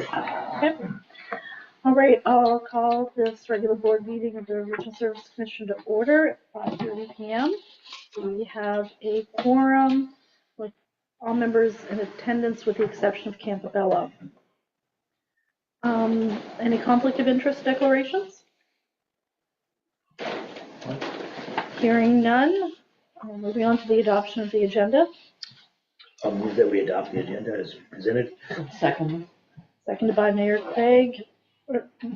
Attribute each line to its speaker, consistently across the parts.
Speaker 1: Okay. All right, I'll call this regular board meeting of the Regional Service Commission to order at 5:30 p.m. We have a quorum with all members in attendance with the exception of Campobello. Any conflict of interest declarations? Hearing none. Moving on to the adoption of the agenda.
Speaker 2: I'll move that we adopt the agenda as presented.
Speaker 3: Second.
Speaker 1: Seconded by Mayor Craig.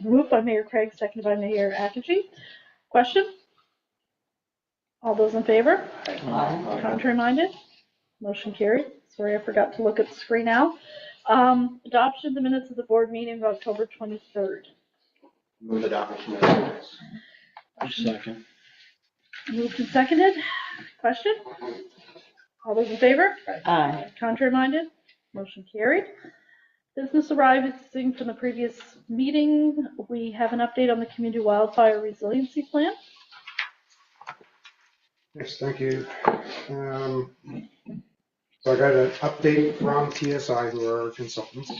Speaker 1: Moved by Mayor Craig, seconded by Mayor Akagi. Question? All those in favor?
Speaker 3: Aye.
Speaker 1: Contrary minded? Motion carried. Sorry, I forgot to look at the screen now. Adoption of the minutes of the board meeting of October 23rd.
Speaker 4: Move adoption of the minutes.
Speaker 2: Second.
Speaker 1: Moved and seconded. Question? All those in favor?
Speaker 3: Aye.
Speaker 1: Contrary minded? Motion carried. Business arising from the previous meeting. We have an update on the community wildfire resiliency plan.
Speaker 4: Yes, thank you. So I got an update from TSI, who are our consultants.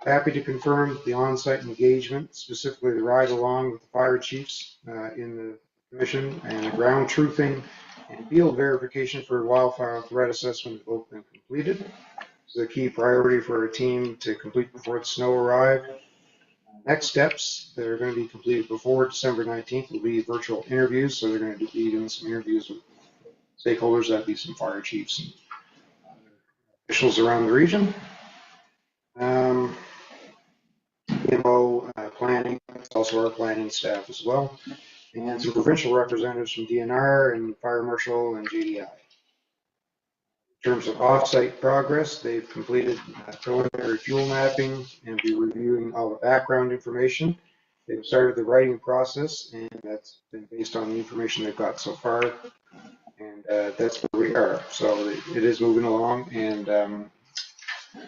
Speaker 4: Happy to confirm the on-site engagement, specifically the ride along with the fire chiefs in the commission, and the ground truthing and field verification for wildfire threat assessment have both been completed. This is a key priority for our team to complete before the snow arrives. Next steps that are going to be completed before December 19th will be virtual interviews. So they're going to be doing some interviews with stakeholders, that'd be some fire chiefs and officials around the region. Planning, also our planning staff as well, and some provincial representatives from DNR and Fire Marshal and JDI. In terms of off-site progress, they've completed preliminary fuel mapping and be reviewing all the background information. They've started the writing process, and that's been based on the information they've got so far. And that's where we are. So it is moving along, and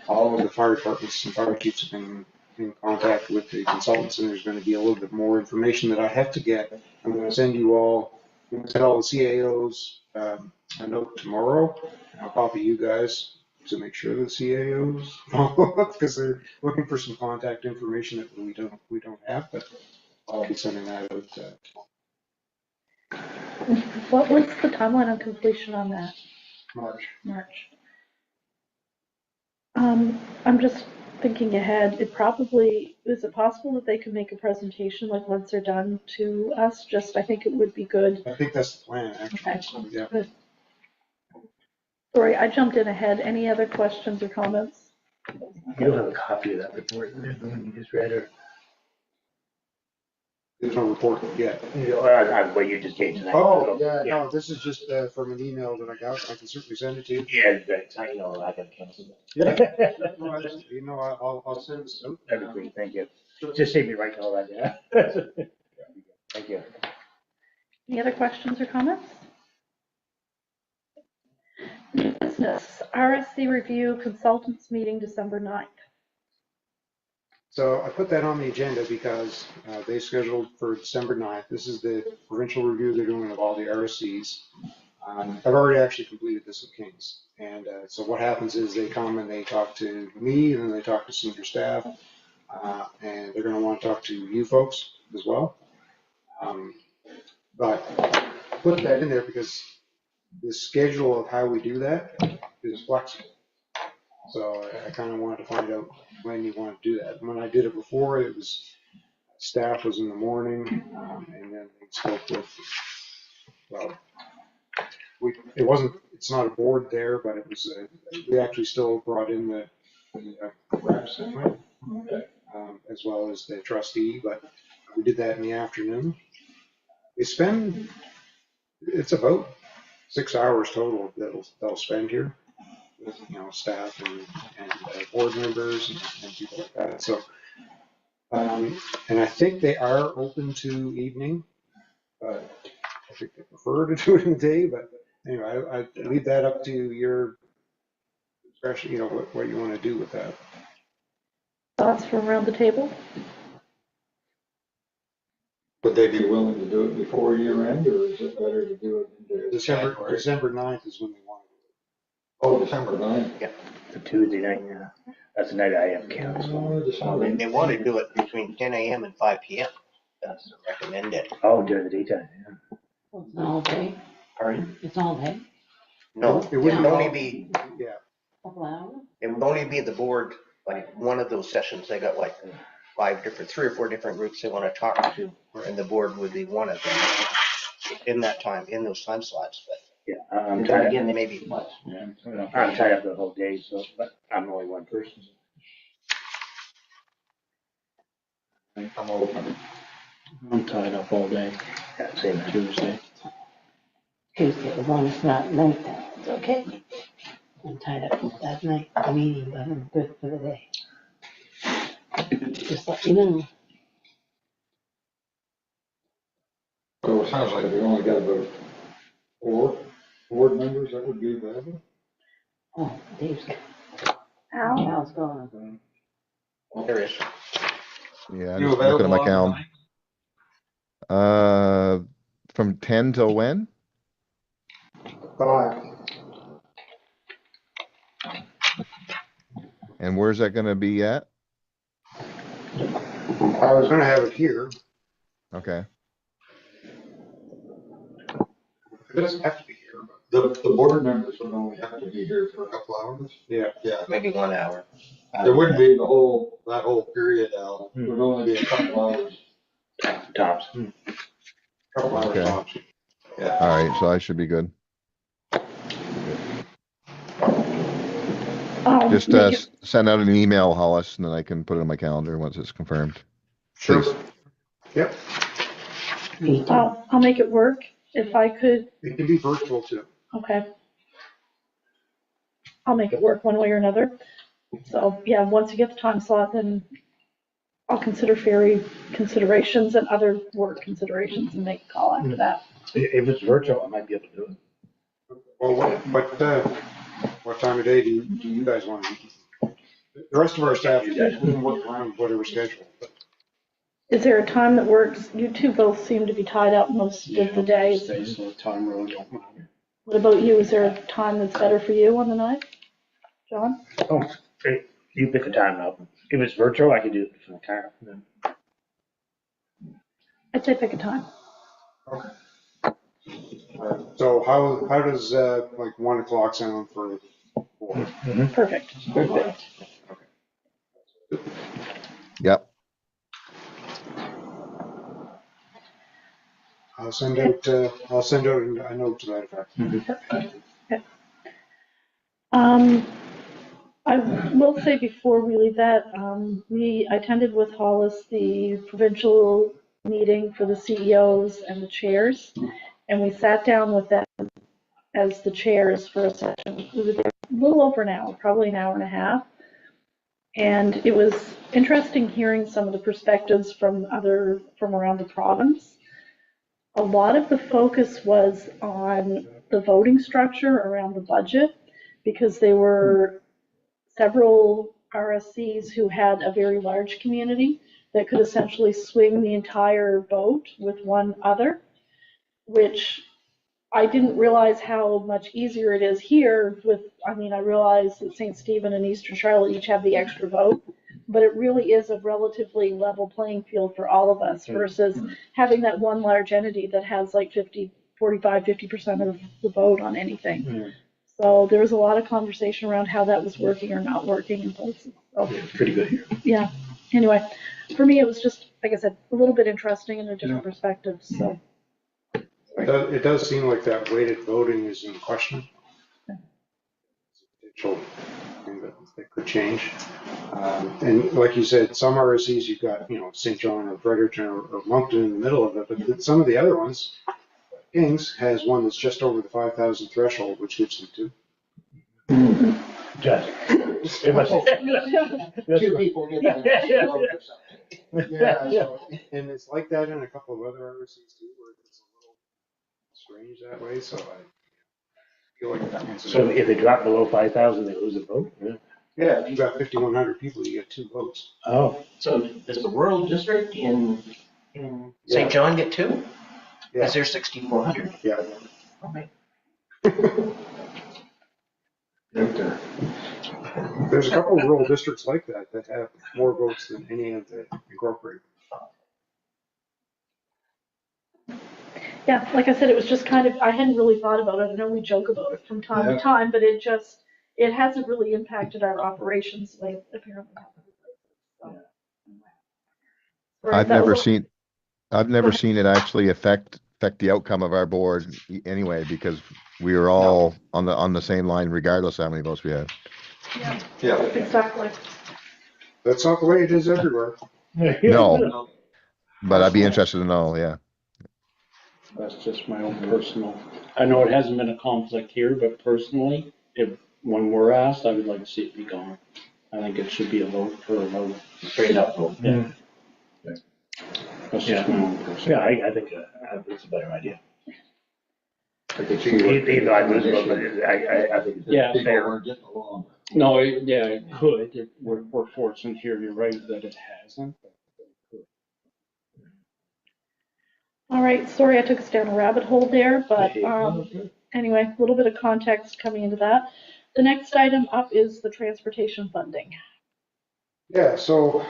Speaker 4: all of the fire departments and fire chiefs have been in contact with the consultants, and there's going to be a little bit more information that I have to get. I'm going to send you all, I'm going to send all the CAOs a note tomorrow. I'll copy you guys to make sure the CAOs follow up, because they're looking for some contact information that we don't have, but I'll be sending that out.
Speaker 1: What was the timeline on completion on that?
Speaker 4: March.
Speaker 1: I'm just thinking ahead. Is it possible that they could make a presentation like once they're done to us? I think it would be good.
Speaker 4: I think that's the plan, actually.
Speaker 1: Okay.
Speaker 4: Yeah.
Speaker 1: Good. Sorry, I jumped in ahead. Any other questions or comments?
Speaker 2: You don't have a copy of that report, the one you just read, or?
Speaker 4: There's no report yet.
Speaker 2: What you just gave tonight.
Speaker 4: Oh, yeah, no, this is just from an email that I got. I can certainly send it to you.
Speaker 2: Yeah, that's how you know I got canceled.
Speaker 4: Yeah. No, I'll send this out.
Speaker 2: That'd be great, thank you. Just save me writing all that, yeah. Thank you.
Speaker 1: Any other questions or comments? New business, RSC review consultants meeting December 9th.
Speaker 4: So I put that on the agenda because they scheduled for December 9th. This is the provincial review they're doing of all the RSCs. I've already actually completed this with Kings. And so what happens is they come and they talk to me, and then they talk to senior staff, and they're going to want to talk to you folks as well. But I put that in there because the schedule of how we do that is flexible. So I kind of wanted to find out when you want to do that. When I did it before, it was staff was in the morning, and then they spoke with, well, it's not a board there, but it was, we actually still brought in the reps, as well as the trustee, but we did that in the afternoon. It's about 6 hours total that they'll spend here with, staff and board members and people like that. So, and I think they are open to evening, but I think they prefer to do it in the day. But anyway, I leave that up to your discretion, what you want to do with that.
Speaker 1: Thoughts from around the table?
Speaker 5: Would they be willing to do it before year end, or is it better to do it in
Speaker 4: December 9th is when they want to do it.
Speaker 5: Oh, December 9th.
Speaker 2: Yeah, it's a Tuesday night, yeah. That's the night I am council.
Speaker 6: They want to do it between 10 a.m. and 5 p.m. That's recommended.
Speaker 2: Oh, during the daytime, yeah.
Speaker 3: Well, it's not all day.
Speaker 6: Pardon?
Speaker 3: It's all day.
Speaker 6: No,
Speaker 4: It wouldn't
Speaker 6: only be,
Speaker 4: Yeah,
Speaker 3: Couple hours.
Speaker 6: it would only be the board, like one of those sessions. They got like 3 or 4 different groups they want to talk to, and the board would be one of them in that time, in those time slots. But
Speaker 2: Yeah, I'm
Speaker 6: then
Speaker 2: tied,
Speaker 6: again, they may be what?
Speaker 2: I'm tied up the whole day, so, but I'm only one person.
Speaker 5: I'm open. I'm tied up all day,
Speaker 2: Yeah, same as
Speaker 5: Tuesday.
Speaker 3: Tuesday, as long as it's not night, then it's okay. I'm tied up that night, the meeting, but I'm good for the day. Just let me know.
Speaker 5: So it sounds like we only got about 4 board members that would be available.
Speaker 3: Oh, Dave's,
Speaker 1: Al?
Speaker 3: Al's gone.
Speaker 6: There is.
Speaker 7: Yeah,
Speaker 5: You
Speaker 7: just looking at my
Speaker 5: available on
Speaker 7: calendar.
Speaker 5: the
Speaker 7: From 10 till when?
Speaker 4: 5.
Speaker 7: And where's that gonna be at?
Speaker 4: I was gonna have it here.
Speaker 7: Okay,
Speaker 4: It doesn't have to be here, but
Speaker 5: The board members would only have to be here for
Speaker 4: a couple hours. Yeah,
Speaker 5: yeah.
Speaker 6: Maybe 1 hour.
Speaker 5: There wouldn't be that whole period, Al. It
Speaker 2: Hmm.
Speaker 5: would only be a couple hours.
Speaker 2: Tops.
Speaker 4: couple hours
Speaker 7: Okay.
Speaker 4: tops.
Speaker 5: Yeah.
Speaker 7: all right, so I should be good. Just
Speaker 1: Make it-
Speaker 7: send out an email, Hollis, and then I can put it on my calendar once it's confirmed.
Speaker 4: Sure.
Speaker 7: Please.
Speaker 4: Yep,
Speaker 3: Me too.
Speaker 1: I'll make it work if I could,
Speaker 4: it can be virtual too.
Speaker 1: okay. I'll make it work one way or another. So, yeah, once you get the time slot, then I'll consider ferry considerations and other work considerations and make a call after that.
Speaker 2: If it's virtual, I might be able to do it.
Speaker 4: Well, what time of day do you guys want to meet? The rest of our staff can work around whatever schedule.
Speaker 1: Is there a time that works? You two both seem to be tied up most of the days.
Speaker 2: So time really don't matter.
Speaker 1: What about you? Is there a time that's better for you on the night? John?
Speaker 2: Oh, great. You pick a time up. If it's virtual, I can do it from the car.
Speaker 1: I'd say pick a time.
Speaker 4: So how does like 1 o'clock sound for?
Speaker 1: Perfect.
Speaker 3: Perfect.
Speaker 7: Yep,
Speaker 4: I'll send out a note to that effect.
Speaker 1: I will say before we leave that, I attended with Hollis the provincial meeting for the CEOs and the chairs, and we sat down with them as the chairs for a session. We were there a little over an hour, probably an hour and a half. And it was interesting hearing some of the perspectives from around the province. A lot of the focus was on the voting structure around the budget, because there were several RSCs who had a very large community that could essentially swing the entire vote with one other, which I didn't realize how much easier it is here I realize that St. Stephen and Eastern Charlotte each have the extra vote, but it really is a relatively level playing field for all of us versus having that one large entity that has like 50% of the vote on anything.
Speaker 2: Mm.
Speaker 1: So there was a lot of conversation around how that was working or not working in places. So,
Speaker 2: It's pretty good here.
Speaker 1: yeah. Anyway, for me, it was just, like I said, a little bit interesting and a different perspective. So,
Speaker 4: It does seem like that weighted voting is in question. Potential thing that could change. And like you said, some RSCs you've got, St. John or Fredericton or Moncton in the middle of it, but some of the other ones, Kings has one that's just over the 5,000 threshold, which gives them 2.
Speaker 2: Just. It must.
Speaker 6: 2 people get them.
Speaker 4: Yeah, and it's like that in a couple of other RSCs too, where it's a little strange that way, so I feel like that one's.
Speaker 2: So if they drop below 5,000, they lose a vote?
Speaker 4: Yeah, if you got 5,100 people, you get 2 votes.
Speaker 2: Oh.
Speaker 6: So does the rural district in St. John get 2?
Speaker 4: Yeah.
Speaker 6: Is there 6,400?
Speaker 4: Yeah.
Speaker 6: Okay.
Speaker 5: Right there.
Speaker 4: There's a couple of rural districts like that that have more votes than any of the incorporated.
Speaker 1: Yeah, like I said, it was just kind of, I hadn't really thought about it. I know we joke about it from time to time, but it hasn't really impacted our operations like apparently. So. Right,
Speaker 7: I've
Speaker 1: that was
Speaker 7: never
Speaker 1: a-
Speaker 7: seen, I've
Speaker 1: Go
Speaker 7: never
Speaker 1: ahead.
Speaker 7: seen it actually affect the outcome of our board anyway, because we were all on the same line regardless of how many votes we had.
Speaker 1: Yeah,
Speaker 5: Yeah.
Speaker 1: exactly.
Speaker 4: That's not the way it is everywhere.
Speaker 7: No, but I'd be interested to know, yeah.
Speaker 8: That's just my own personal, I know it hasn't been a conflict here, but personally, when we're asked, I would like to see it be gone. I think it should be a vote for a vote.
Speaker 6: Straight up vote.
Speaker 8: Yeah. That's just my own personal.
Speaker 2: Yeah, I think it's a better idea.
Speaker 5: I could see where-
Speaker 2: Even though I lose a vote, but I think it's
Speaker 8: Yeah.
Speaker 5: People
Speaker 2: fair.
Speaker 5: weren't getting along.
Speaker 8: No, yeah, it could. We're fortunate here, you're right, that it hasn't.
Speaker 1: All right, sorry I took us down a rabbit hole there, but
Speaker 5: Okay.
Speaker 1: anyway, a little bit of context coming into that. The next item up is the transportation funding.
Speaker 4: Yeah, so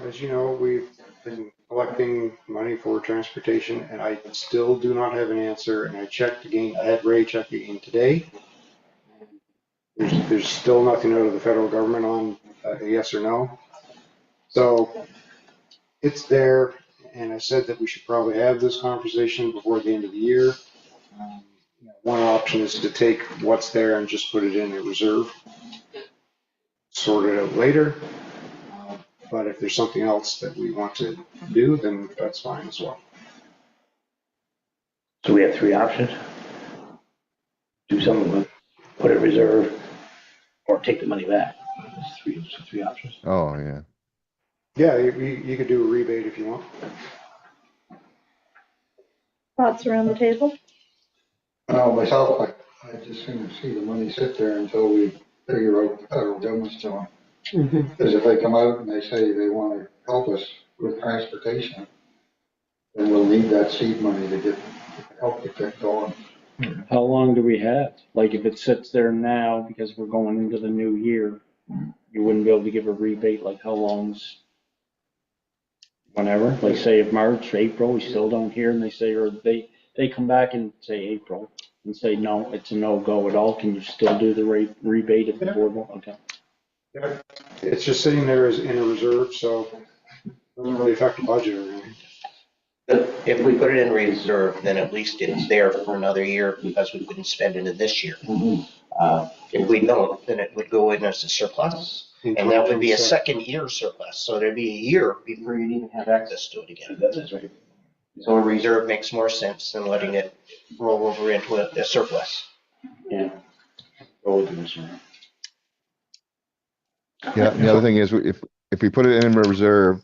Speaker 4: as you know, we've been collecting money for transportation and I still do not have an answer. And I checked again, I had Ray check again today. There's still nothing out of the federal government on a yes or no. So it's there. And I said that we should probably have this conversation before the end of the year. One option is to take what's there and just put it in a reserve, sort it out later. But if there's something else that we want to do, then that's fine as well.
Speaker 2: So we have three options. Do something with, put it in reserve, or take the money back. There's three options.
Speaker 7: Oh, yeah.
Speaker 4: Yeah, you could do a rebate if you want.
Speaker 1: Thoughts around the table?
Speaker 5: Myself, I just seem to see the money sit there until we figure out the federal government's doing. Because if they come out and they say they want to help us with transportation, then we'll need that seed money to help get going.
Speaker 8: How long do we have? Like, if it sits there now, because we're going into the new year, you wouldn't be able to give a rebate, like how long's? Whenever, like say if March, April, we still don't hear and they say, or they come back and say April and say, no, it's a no-go at all, can you still do the rebate if the board won't? Okay.
Speaker 4: It's just sitting there as in a reserve, so it doesn't really affect the budget or anything.
Speaker 6: If we put it in reserve, then at least it's there for another year because we couldn't spend it in this year. If we don't, then it would go in as a surplus. And that would be a second year surplus, so there'd be a year before you'd even have access to it again.
Speaker 2: That's right.
Speaker 6: So a reserve makes more sense than letting it roll over into a surplus.
Speaker 8: Yeah. Go with the reserve.
Speaker 7: Yeah, the other thing is, if we put it in a reserve,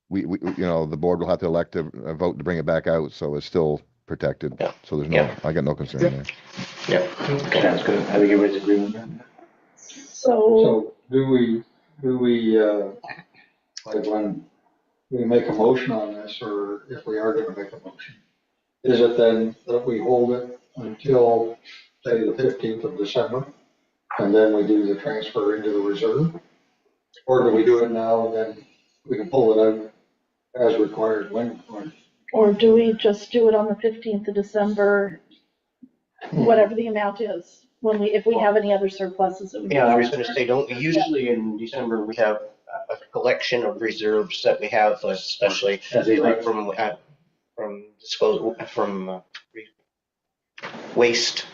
Speaker 7: we the board will have to elect a vote to bring it back out, so it's still protected.
Speaker 6: Yeah.
Speaker 7: So there's no, I got no concern there.
Speaker 6: Yeah.
Speaker 2: Sounds good. I think everybody's agreement with that.
Speaker 1: So,
Speaker 5: So do we, like when we make a motion on this, or if we are gonna make a motion, is it then that we hold it until, say, the 15th of December, and then we do the transfer into the reserve? Or do we do it now and then we can pull it out as required when?
Speaker 1: or do we just do it on the 15th of December, whatever the amount is, if we have any other surpluses that we.
Speaker 6: Yeah, I was gonna say, usually in December, we have a collection of reserves that we have, especially like from disposal, from waste.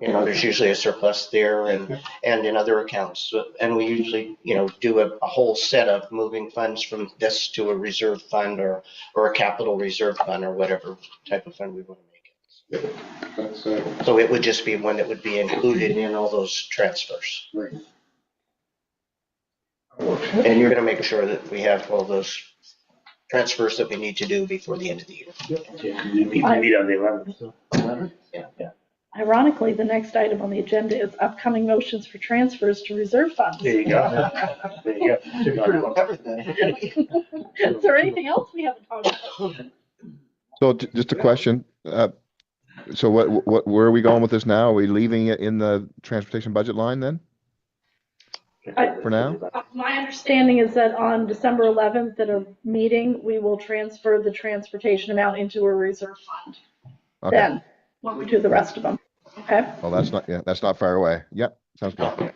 Speaker 6: There's usually a surplus there and in other accounts. And we usually, do a whole set of moving funds from this to a reserve fund or a capital reserve fund or whatever type of fund we want to make it.
Speaker 4: That's,
Speaker 6: So it would just be one that would be included in all those transfers.
Speaker 4: right.
Speaker 6: And you're gonna make sure that we have all those transfers that we need to do before the end of the year.
Speaker 2: Yeah, we meet on the 11th, so.
Speaker 6: 11? Yeah.
Speaker 1: Ironically, the next item on the agenda is upcoming motions for transfers to reserve funds.
Speaker 2: There you go. There you go.
Speaker 6: Pretty well covered that.
Speaker 1: Is there anything else we haven't talked about?
Speaker 7: So just a question, so where are we going with this now? Are we leaving it in the transportation budget line then? for now?
Speaker 1: My understanding is that on December 11th at a meeting, we will transfer the transportation amount into a reserve fund.
Speaker 7: Okay,
Speaker 1: Then, when we do the rest of them, okay?
Speaker 7: well, that's not far away. Yep, sounds good.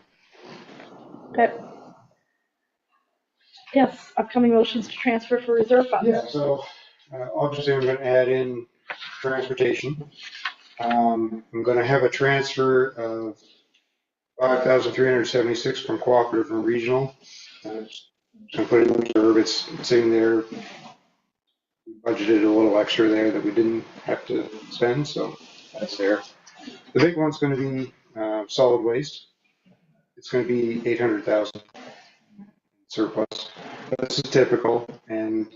Speaker 1: Okay. Yes, upcoming motions to transfer for reserve funds.
Speaker 4: Yeah, so obviously I'm gonna add in transportation. I'm gonna have a transfer of 5,376 from cooperative and regional. Just gonna put it in reserve, it's sitting there. Budgeted a little extra there that we didn't have to spend, so that's there. The big one's gonna be solid waste. It's gonna be 800,000 surplus. This is typical, and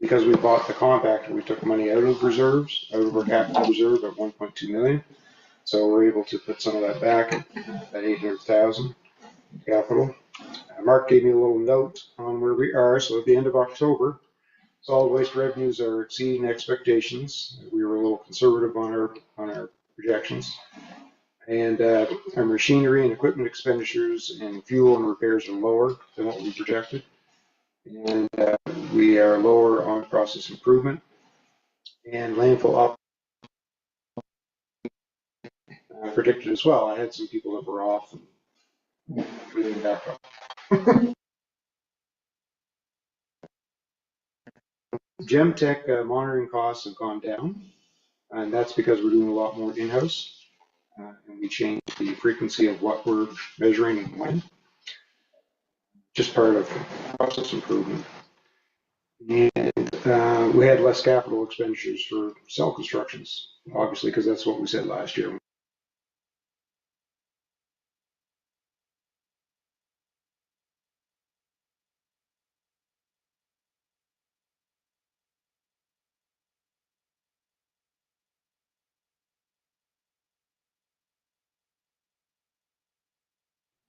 Speaker 4: because we bought the compactor, we took money out of reserves, out of our capital reserve at 1.2 million. So we're able to put some of that back at 800,000 capital. Mark gave me a little note on where we are. So at the end of October, solid waste revenues are exceeding expectations. We were a little conservative on our projections. And our machinery and equipment expenditures and fuel and repairs are lower than what we projected. And we are lower on process improvement and landfill up predicted as well. I had some people that were off and moving back up. Gemtech monitoring costs have gone down, and that's because we're doing a lot more in-house. And we changed the frequency of what we're measuring and when. Just part of process improvement. And we had less capital expenditures for cell constructions, obviously, because that's what we said last year.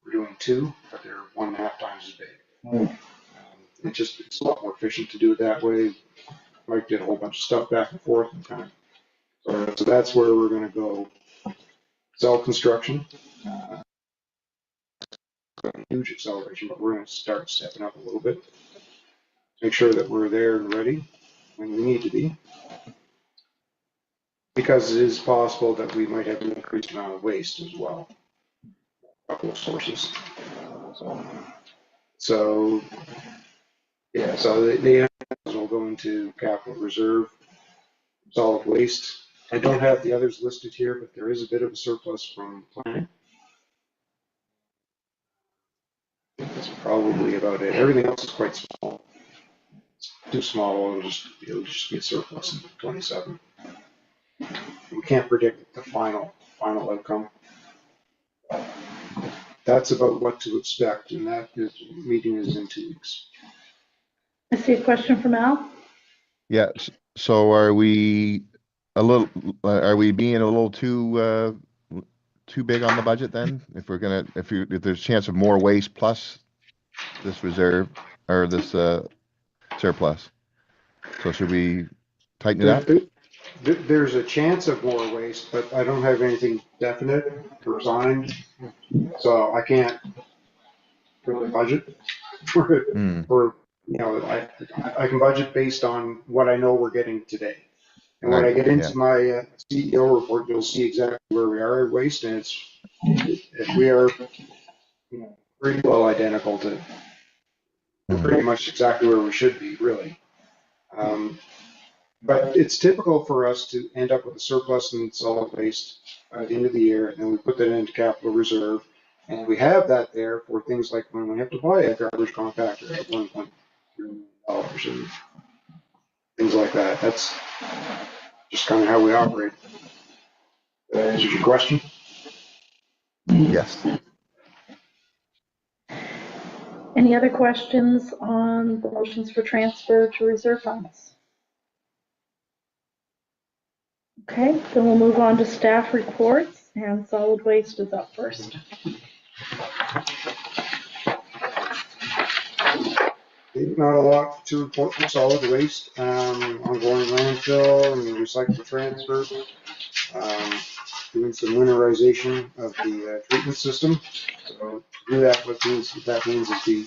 Speaker 4: We're doing 2, but they're 1.5 times as big. It's a lot more efficient to do it that way. Mike did a whole bunch of stuff back and forth and kind of, so that's where we're going to go. Cell construction, huge acceleration, but we're going to start stepping up a little bit. Make sure that we're there and ready when we need to be. Because it is possible that we might have an increased amount of waste as well. A couple of sources. So yeah, so the will go into capital reserve, solid waste. I don't have the others listed here, but there is a bit of a surplus from planning. That's probably about it. Everything else is quite small. It's too small, it'll just be a surplus in 27. We can't predict the final outcome. That's about what to expect, and meeting is in 2 weeks.
Speaker 1: I see a question from Al.
Speaker 7: Yeah, so are we being a little too big on the budget then? If there's a chance of more waste plus this reserve or this surplus. So should we tighten it up?
Speaker 4: There's a chance of more waste, but I don't have anything definite or signed, so I can't really budget for it. For I can budget based on what I know we're getting today. And when I get into my CEO report, you'll see exactly where we are at waste, and we are pretty well identical to pretty much exactly where we should be, really. But it's typical for us to end up with a surplus in solid waste at the end of the year, and we put that into capital reserve. And we have that there for things like when we have to buy a garbage compactor at $1.3 million and things like that. That's just kind of how we operate. That answers your question?
Speaker 7: Yes.
Speaker 1: Any other questions on the motions for transfer to reserve funds? Okay, then we'll move on to staff reports, and solid waste is up first.
Speaker 4: Not a lot to report from solid waste. Ongoing landfill and recycle transfer. doing some winterization of the treatment system. So to do that, what that means is we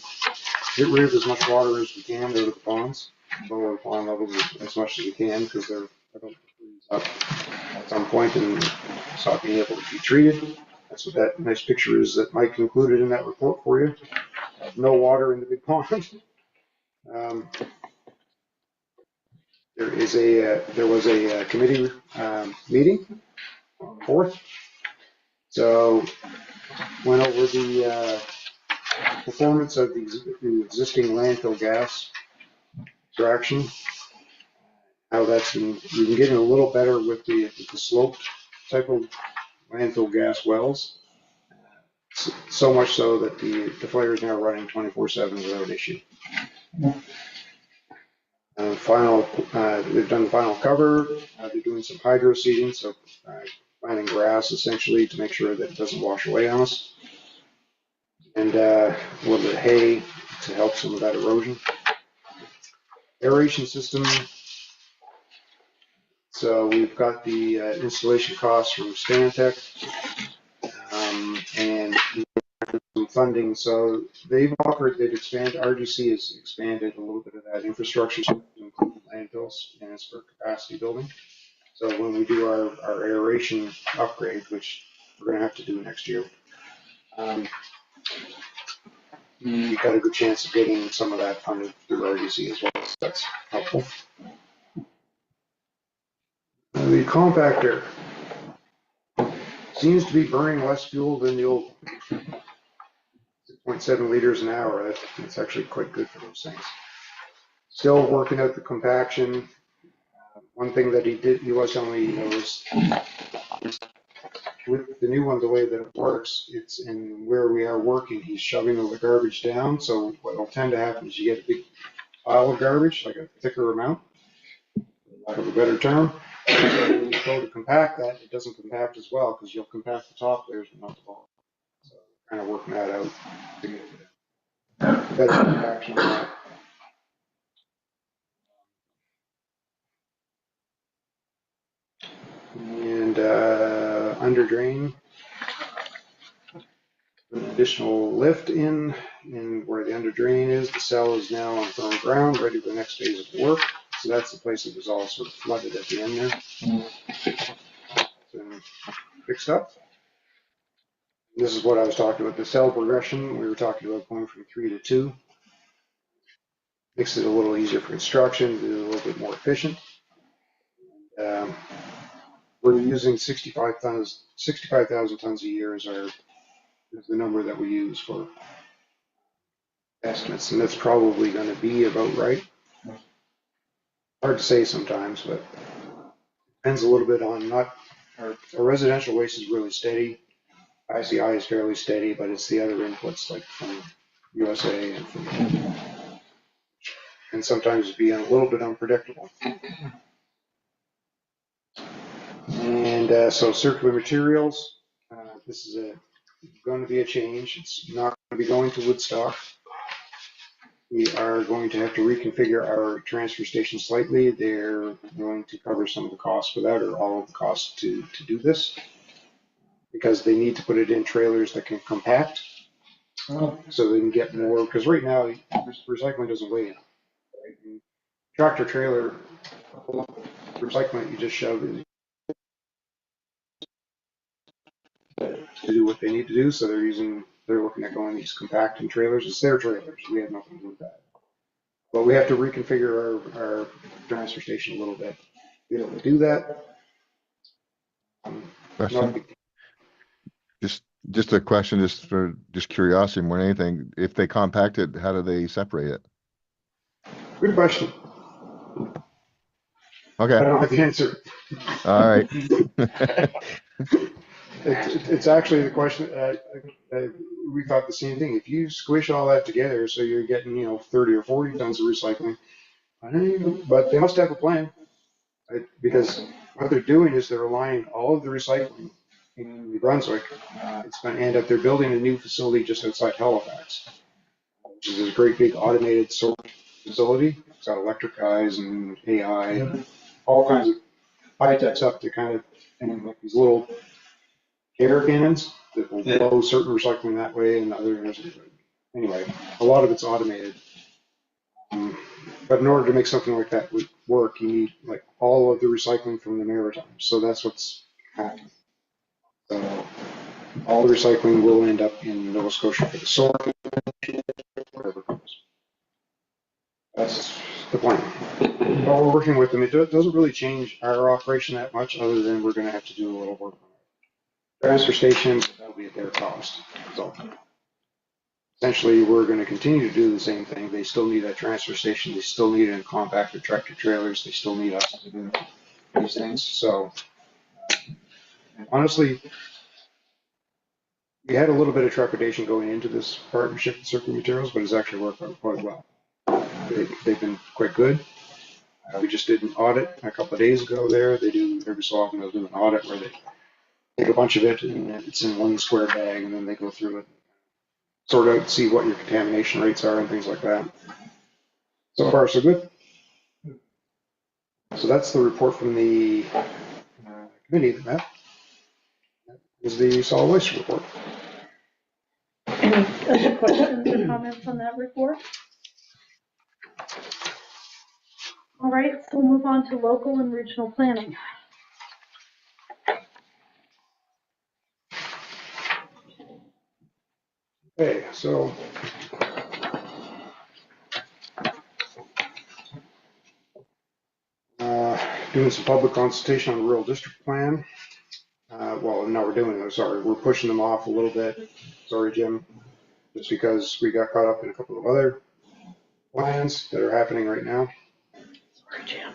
Speaker 4: get rid of as much water as we can out of the ponds, lower the pond levels as much as we can, because they're about to freeze up at some point and stop being able to be treated. That's what that nice picture is that Mike included in that report for you. No water in the big pond. There was a committee meeting on the 4th. So went over the performance of the existing landfill gas extraction. How we've been getting a little better with the sloped type of landfill gas wells. So much so that the flare is now running 24/7 without issue. They've done the final cover. They're doing some hydro seeding, so planting grass essentially to make sure that it doesn't wash away on us, and a little bit of hay to help some of that erosion. Aeration system. So we've got the installation costs from Stantec and some funding. So they've expanded, RGC has expanded a little bit of that infrastructure to include landfills and it's for capacity building. So when we do our aeration upgrade, which we're going to have to do next year, we've got a good chance of getting some of that funded through RGC as well. So that's helpful. The compactor seems to be burning less fuel than the old 6.7 liters an hour. That's actually quite good for those things. Still working out the compaction. One thing that he was telling me, was with the new one, the way that it works, it's in where we are working, he's shoving all the garbage down. So what will tend to happen is you get a big pile of garbage, like a thicker amount, for lack of a better term. So when you go to compact that, it doesn't compact as well because you'll compact the top layers but not the bottom. So kind of working that out to get better compaction on that. And under drain, an additional lift in where the under drain is. The cell is now on firm ground, ready for the next phase of work. So that's the place that was all sort of flooded at the end there. So fixed up. This is what I was talking about, the cell progression. We were talking about going from 3 to 2. Makes it a little easier for construction, a little bit more efficient. We're using 65,000 tons a year is the number that we use for estimates, and that's probably going to be about right. Hard to say sometimes, but depends a little bit on our residential waste is really steady. ICI is fairly steady, but it's the other inputs like from USA and sometimes be a little bit unpredictable. And so circular materials, this is going to be a change. It's not going to be going to Woodstock. We are going to have to reconfigure our transfer station slightly. They're going to cover some of the costs for that, or all of the costs to do this, because they need to put it in trailers that can compact, so they can get more. Because right now, recycling doesn't weigh enough. Right? Tractor trailer recycling, you just shove it to do what they need to do. So they're looking at going these compacting trailers. It's their trailers. We have nothing to do with that. But we have to reconfigure our transfer station a little bit to be able to do that.
Speaker 7: Question? Just a question, just for curiosity more than anything. If they compact it, how do they separate it?
Speaker 4: Good question.
Speaker 7: Okay.
Speaker 4: I don't have the answer.
Speaker 7: All right.
Speaker 4: It's actually the question. We thought the same thing. If you squish all that together, so you're getting 30 or 40 tons of recycling, I don't even know, but they must have a plan, right? Because what they're doing is they're aligning all of the recycling in New Brunswick. It's going to end up, they're building a new facility just outside Halifax, which is a great big automated sorting facility. It's got electric guys and AI and all kinds of high-tech stuff to kind of, and like these little air cannons that will blow certain recycling that way and others. Anyway, a lot of it's automated. But in order to make something like that work, you need like all of the recycling from the Maritimes. So that's what's happening. So all the recycling will end up in Nova Scotia for the solar, whatever comes. That's the plan. But we're working with them. It doesn't really change our operation that much, other than we're going to have to do a little work on it. Transfer stations, that'll be at their cost. So essentially, we're going to continue to do the same thing. They still need a transfer station. They still need it in compactor tractor trailers. They still need us to do these things. So honestly, we had a little bit of trepidation going into this partnership with Circuit Materials, but it's actually worked out quite well. They've been quite good. We just did an audit a couple of days ago there. They do, every so often they'll do an audit where they take a bunch of it and it's in one square bag, and then they go through it, sort out, see what your contamination rates are and things like that. So far, so good. So that's the report from the committee that met. That is the solid waste report.
Speaker 1: Any other questions or comments on that report? All right, so we'll move on to local and regional planning.
Speaker 4: Okay, so doing some public consultation on the rural district plan. Well, no, we're doing it. Sorry, we're pushing them off a little bit. Sorry, Jim, just because we got caught up in a couple of other plans that are happening right now.
Speaker 1: Sorry, Jim.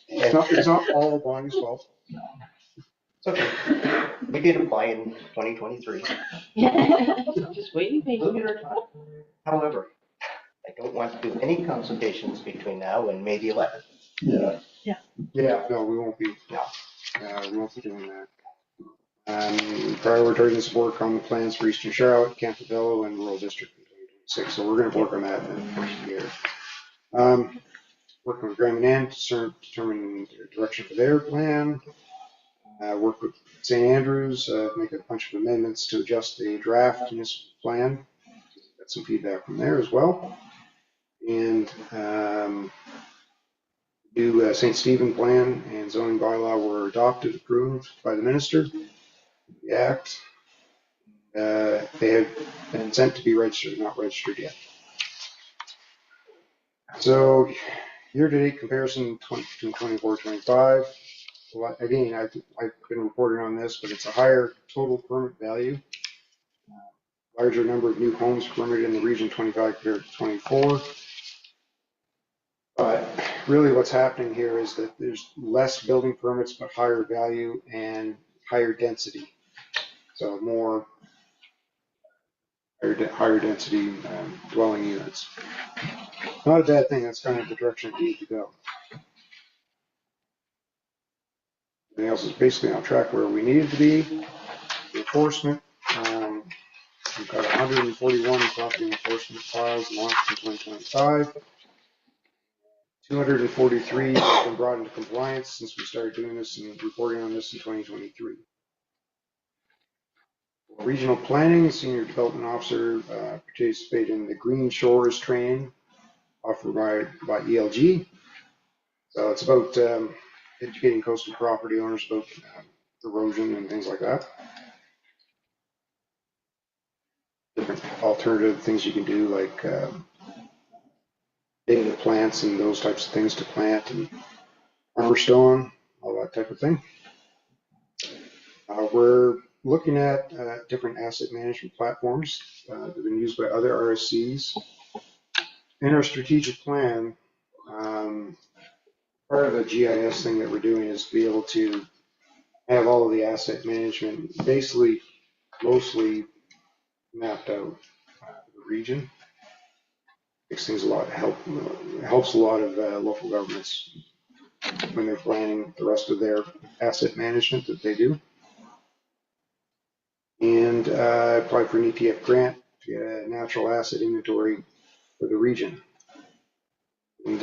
Speaker 4: It's not all Bonnie's fault.
Speaker 6: It's okay. We did apply in 2023.
Speaker 3: Just waiting patiently.
Speaker 6: However, I don't want to do any consultations between now and May the 11th.
Speaker 5: Yeah.
Speaker 4: Yeah, no, we won't be. We won't be doing that. Prioritizing this work on the plans for Eastern Charlotte, Campobello, and Rural District in 2026. So we're going to work on that in the first year. Working with Graham and Ann to determine the direction for their plan. Work with St. Andrews, make a bunch of amendments to adjust the draft municipal plan. Got some feedback from there as well. And new St. Stephen plan and zoning bylaw were adopted, approved by the minister. The act. They have been sent to be registered, not registered yet. So year-to-date comparison between 24-25. Again, I've been reporting on this, but it's a higher total permit value. Larger number of new homes permitted in the region 25 compared to 24. But really what's happening here is that there's less building permits, but higher value and higher density. So more higher density dwelling units. Not a bad thing. That's kind of the direction we need to go. Everything else is basically on track where we needed to be. The enforcement, we've got 141 property enforcement files launched in 2025. 243 have been brought into compliance since we started doing this and reporting on this in 2023. Regional planning, senior development officer participated in the Green Shores training offered by ELG. So it's about educating coastal property owners about erosion and things like that. Different alternative things you can do, like native plants and those types of things to plant, and arborstone, all that type of thing. We're looking at different asset management platforms that have been used by other RSCs. In our strategic plan, part of the GIS thing that we're doing is to be able to have all of the asset management basically mostly mapped out the region. Makes things a lot helps a lot of local governments when they're planning the rest of their asset management that they do. And applied for an EPF grant to get a natural asset inventory for the region. And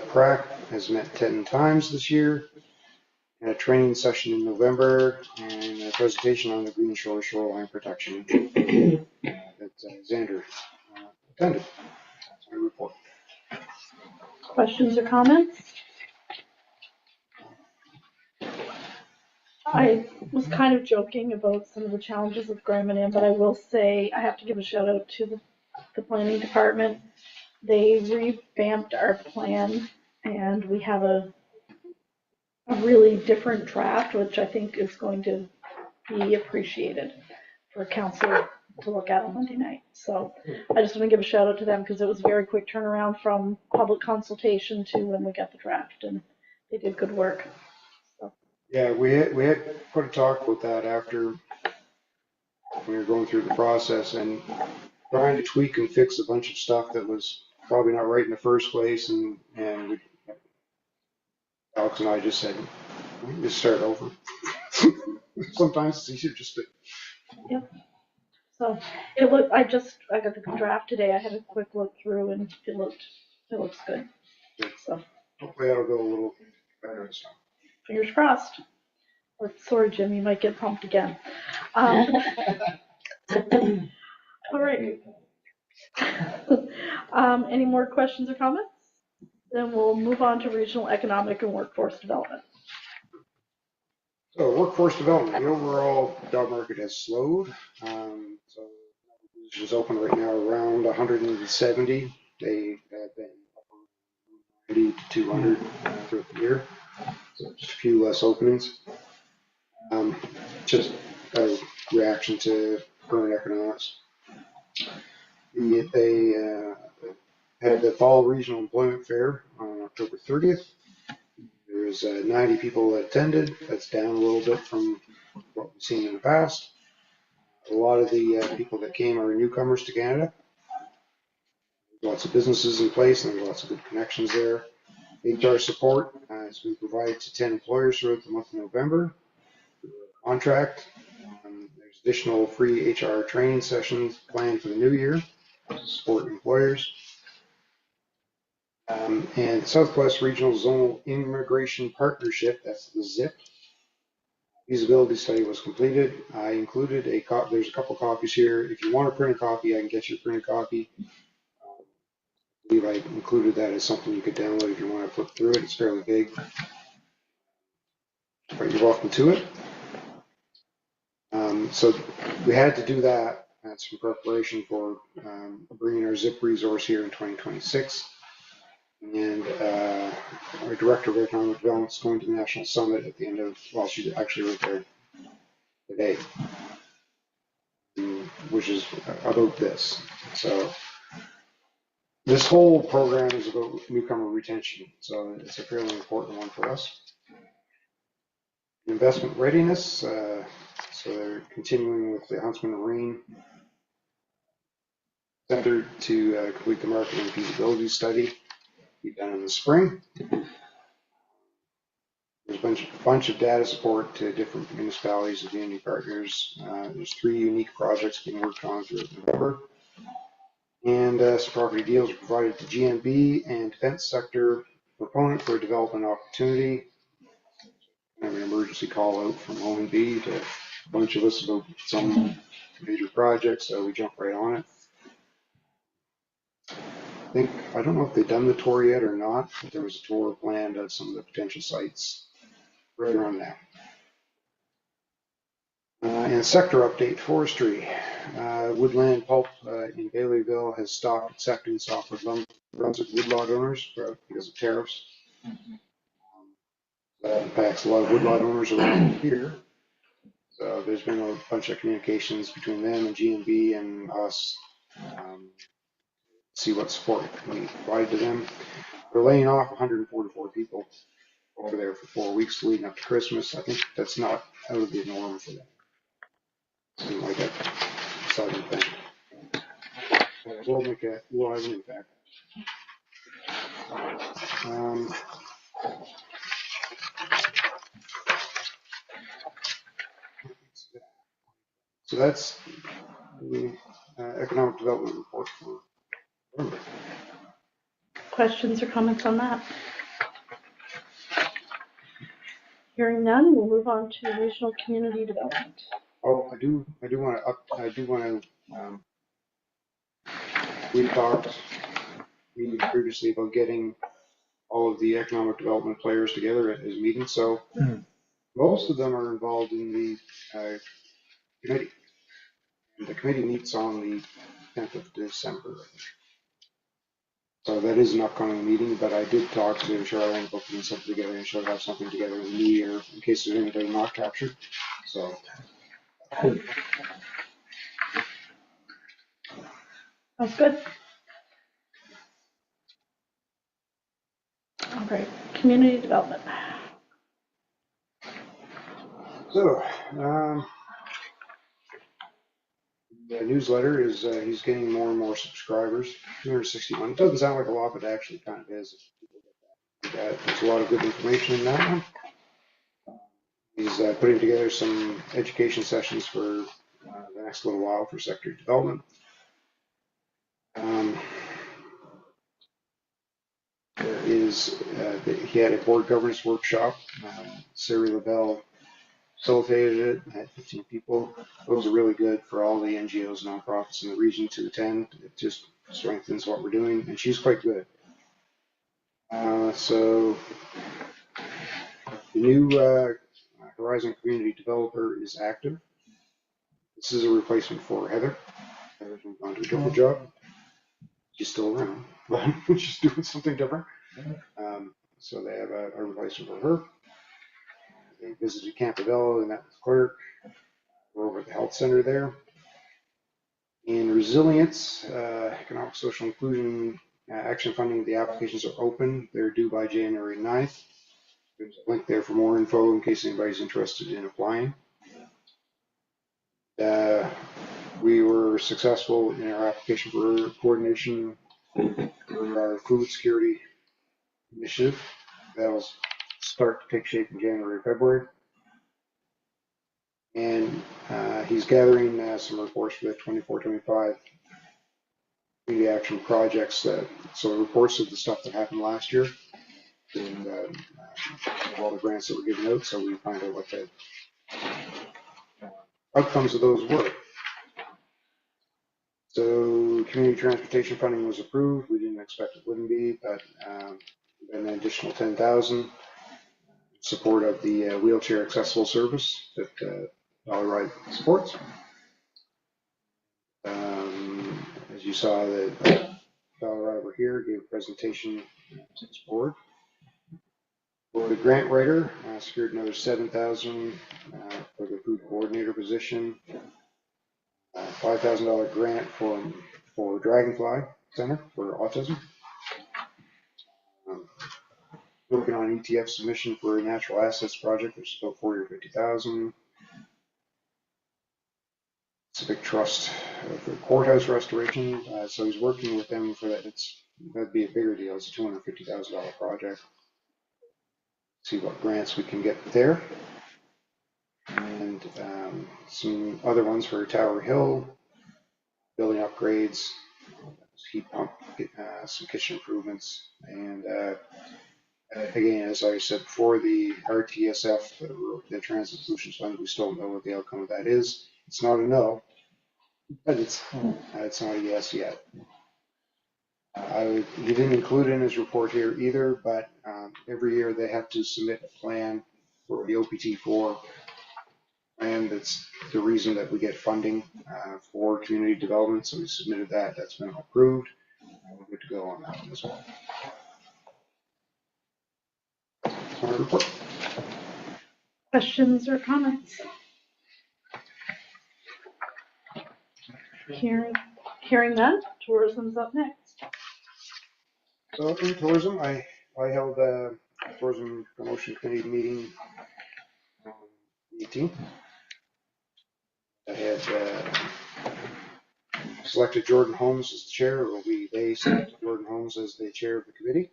Speaker 4: PRAC has met 10 times this year, a training session in November, and a presentation on the Green Shore shoreline protection that Xander attended. That's my report.
Speaker 1: Questions or comments? I was kind of joking about some of the challenges with Graham, but I will say I have to give a shout out to the planning department. They revamped our plan, and we have a really different draft, which I think is going to be appreciated for council to look at on Monday night. So I just want to give a shout out to them because it was a very quick turnaround from public consultation to when we got the draft, and they did good work. So.
Speaker 4: Yeah, we had put a talk about that after we were going through the process and trying to tweak and fix a bunch of stuff that was probably not right in the first place, and Alex and I just said, we can just start over. Sometimes it's easier just to.
Speaker 1: Yep. So it looked. I got the draft today. I had a quick look through, and it looks good. So
Speaker 4: Hopefully that'll go a little better this time.
Speaker 1: fingers crossed. Or, sorry, Jim, you might get pumped again. All right. Any more questions or comments? Then we'll move on to regional economic and workforce development.
Speaker 4: So workforce development, the overall job market has slowed. So positions open right now around 170. They have been 90 to 200 throughout the year. So just a few less openings. Just a reaction to current economics. They had the fall regional employment fair on October 30th. There's 90 people that attended. That's down a little bit from what we've seen in the past. A lot of the people that came are newcomers to Canada. There's lots of businesses in place and there's lots of good connections there. HR support has been provided to 10 employers throughout the month of November. Contract. There's additional free HR training sessions planned for the new year to support employers. And Southwest Regional Zonal Immigration Partnership, that's the ZIP. Feasibility study was completed. I included there's a couple copies here. If you want to print a copy, I can get you a printed copy. I believe I included that as something you could download if you want to flip through it. It's fairly big, but you're welcome to it. So we had to do that. That's in preparation for bringing our ZIP resource here in 2026. And our Director of Economic Development is going to the National Summit at the end of, well, she's actually right there today, which is about this. So this whole program is about newcomer retention, so it's a fairly important one for us. Investment readiness, so they're continuing with the Huntsman Marine Center to complete the marketing feasibility study, be done in the spring. There's a bunch of data support to different municipalities and community partners. There's 3 unique projects being worked on throughout November. And some property deals are provided to GMB and defense sector proponent for a development opportunity. I have an emergency call out from ONB to a bunch of us about some major projects, so we jumped right on it. I don't know if they've done the tour yet or not, but there was a tour planned at some of the potential sites right around now. And sector update, forestry. Woodland Pulp in Baileyville has stopped accepting softwood Brunswick woodlot owners because of tariffs. That impacts a lot of woodlot owners around here. So there's been a bunch of communications between them and GMB and us. See what support we can provide to them. They're laying off 144 people over there for 4 weeks leading up to Christmas. I think that's not out of the norm for them. Seems like a sudden thing. We'll have an impact. So that's the economic development report for November.
Speaker 1: Questions or comments on that? Hearing none, we'll move on to regional community development.
Speaker 4: Oh, I do want to, we talked previously about getting all of the economic development players together at his meeting, so most of them are involved in the committee. And the committee meets on the 10th of December. So that is an upcoming meeting, but I did talk to Charlene about putting something together, and she'll have something together in the new year in case there's anybody not captured. So
Speaker 1: Sounds good. All right, community development.
Speaker 4: So, the newsletter is, he's getting more and more subscribers, 261. It doesn't sound like a lot, but it actually kind of is. There's a lot of good information in that one. He's putting together some education sessions for the next little while for sector development. There is, he had a board governance workshop. Sari LaBelle facilitated it, had 15 people. Those are really good for all the NGOs, nonprofits in the region to attend. It just strengthens what we're doing, and she's quite good. So the new Horizon Community Developer is active. This is a replacement for Heather. Heather's moved on to a different job. She's still around, but she's doing something different. So they have a replacement for her. They visited Campbell and met with the clerk. We're over at the health center there. In resilience, economic social inclusion action funding, the applications are open. They're due by January 9th. There's a link there for more info in case anybody's interested in applying. We were successful in our application for coordination for our food security initiative. That'll start to take shape in January, February. And he's gathering some reports for the 24-25 community action projects. So reports of the stuff that happened last year and all the grants that were given out. So we find out what the outcomes of those were. So community transportation funding was approved. We didn't expect it wouldn't be, but an additional 10,000 in support of the wheelchair accessible service that Dollar Ride supports. As you saw, the Dollar Ride over here gave a presentation to this board. For the grant writer, secured another 7,000 for the food coordinator position. $5,000 grant for Dragonfly Center for autism. Working on ETF submission for a natural assets project, which is about 40 or 50,000. Civic Trust for courthouse restoration. So he's working with them for that. That'd be a bigger deal. It's a $250,000 project. See what grants we can get there. And some other ones for Tower Hill, building upgrades, heat pump, some kitchen improvements, and again, as I said before, the RTSF, the Transit Solutions Fund, we still don't know what the outcome of that is. It's not a no, but it's not a yes yet. He didn't include it in his report here either, but every year they have to submit a plan for the OPT4 plan. That's the reason that we get funding for community development. So we submitted that. That's been approved. We're good to go on that one as well. That's my report.
Speaker 1: Questions or comments? Hearing none, tourism's up next.
Speaker 4: So in tourism, I held a tourism promotion committee meeting on the 18th. I had selected Jordan Holmes as the chair, or they selected Jordan Holmes as the chair of the committee.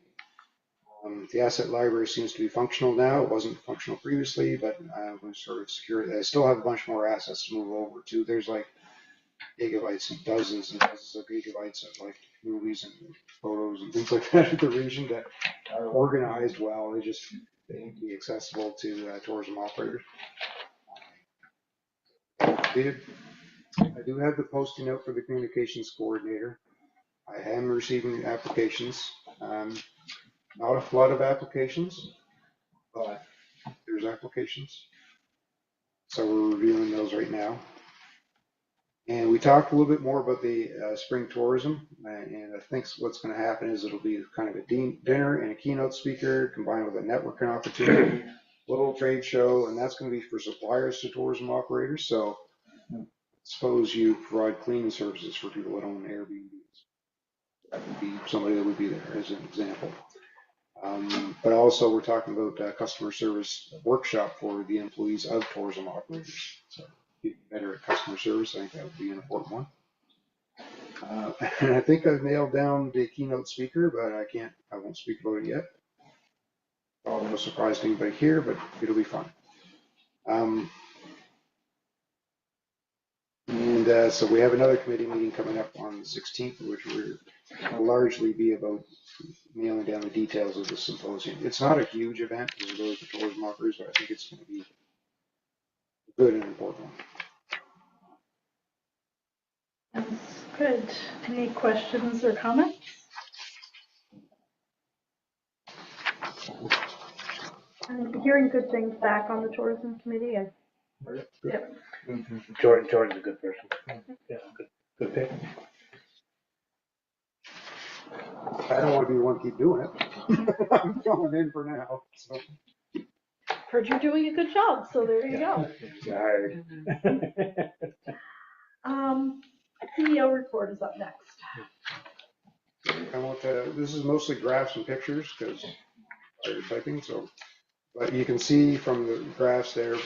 Speaker 4: The asset library seems to be functional now. It wasn't functional previously, but we've sort of secured it. I still have a bunch more assets to move over to. There's like gigabytes and dozens of gigabytes of like movies and photos and things like that in the region that are organized well. They just They need to be accessible to tourism operators. Completed. I do have the posting note for the communications coordinator. I am receiving applications. Not a flood of applications, but there's applications. So we're reviewing those right now. And we talked a little bit more about the spring tourism, and I think what's going to happen is it'll be kind of a dinner and a keynote speaker combined with a networking opportunity, little trade show, and that's going to be for suppliers to tourism operators. So suppose you provide cleaning services for people that own Airbnbs. That would be somebody that would be there as an example. But also we're talking about a customer service workshop for the employees of tourism operators. So getting better at customer service, I think that would be an important one. And I think I've nailed down the keynote speaker, but I won't speak about it yet. Probably no surprise to anybody here, but it'll be fun. So we have another committee meeting coming up on the 16th, which will largely be about nailing down the details of the symposium. It's not a huge event because it goes to tourism operators, but I think it's going to be a good and important one.
Speaker 1: That's good. Any questions or comments? I'm hearing good things back on the tourism committee. Yep.
Speaker 2: George's a good person. Yeah, good pick.
Speaker 4: I don't want to be the one to keep doing it. I'm going in for now. So.
Speaker 1: Heard you're doing a good job, so there you go.
Speaker 4: Sorry.
Speaker 1: CEO report is up next.
Speaker 4: I want to, this is mostly graphs and pictures because I'm typing, so, but you can see from the graphs there,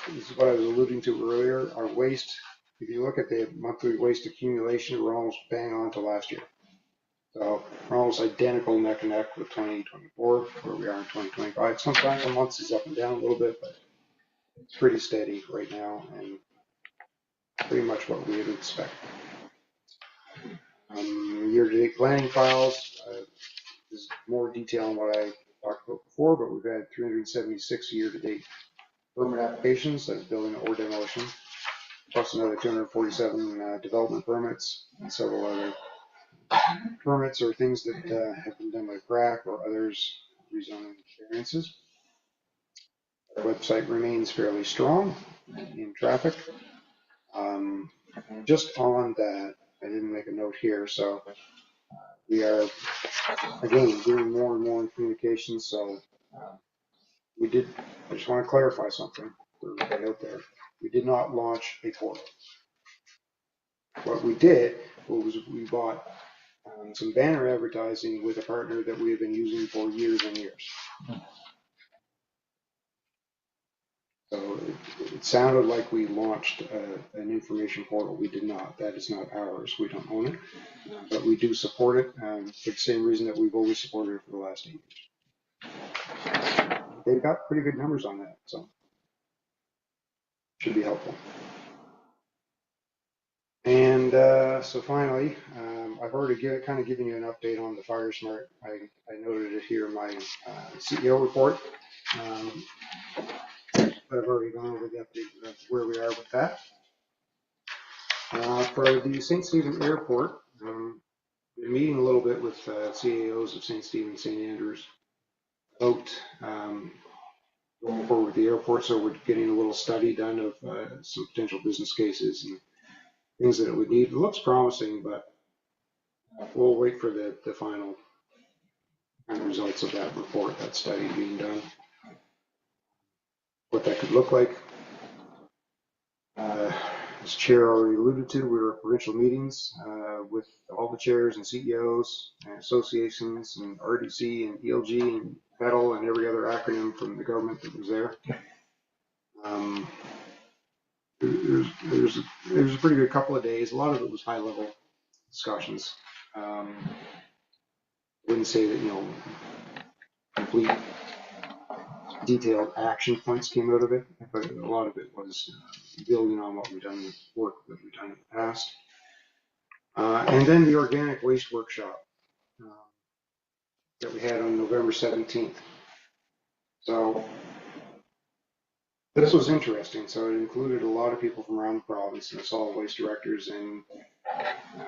Speaker 4: this is what I was alluding to earlier, our waste, if you look at the monthly waste accumulation, we're almost bang on to last year. So we're almost identical neck and neck with 2024, where we are in 2025. Sometimes the months is up and down a little bit, but it's pretty steady right now and pretty much what we would expect. Year-to-date planning files, there's more detail on what I talked about before, but we've had 376 year-to-date permit applications, that's building or demolition, plus another 247 development permits and several other permits or things that have been done by CRAC or others rezoning variances. Our website remains fairly strong in traffic. Just on that, I didn't make a note here, so we are, again, doing more and more in communications, so I just want to clarify something for everybody out there. We did not launch a portal. What we did was we bought some banner advertising with a partner that we have been using for years and years. So it sounded like we launched an information portal. We did not. That is not ours. We don't own it. But we do support it for the same reason that we've always supported it for the last 8 years. They've got pretty good numbers on that, so should be helpful. And so finally, I've already kind of given you an update on the Fire Smart. I noted it here in my CEO report. But I've already gone over the update of where we are with that. For the St. Stephen Airport, been meeting a little bit with CAOs of St. Stephen, St. Andrews about going forward with the airport. So we're getting a little study done of some potential business cases and things that it would need. It looks promising, but we'll wait for the final kind of results of that report, that study being done, what that could look like. As Chair already alluded to, we were at provincial meetings with all the chairs and CEOs and associations and RDC and ELG and FEDL and every other acronym from the government that was there. There's a pretty good couple of days. A lot of it was high-level discussions. I wouldn't say that, complete detailed action points came out of it, but a lot of it was building on what we've done, work that we've done in the past. And then the organic waste workshop that we had on November 17th. So this was interesting. So it included a lot of people from around the province, and the solid waste directors and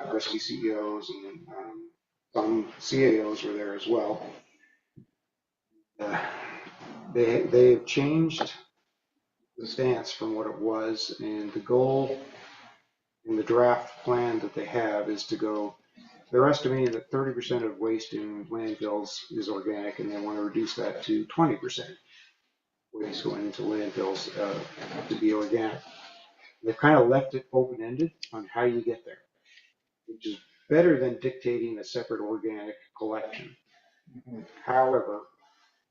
Speaker 4: RSD CEOs and some CAOs were there as well. They've changed the stance from what it was, and the goal in the draft plan that they have is to go. They're estimating that 30% of waste in landfills is organic, and they want to reduce that to 20% waste going into landfills to be organic. They've kind of left it open-ended on how you get there, which is better than dictating a separate organic collection. However,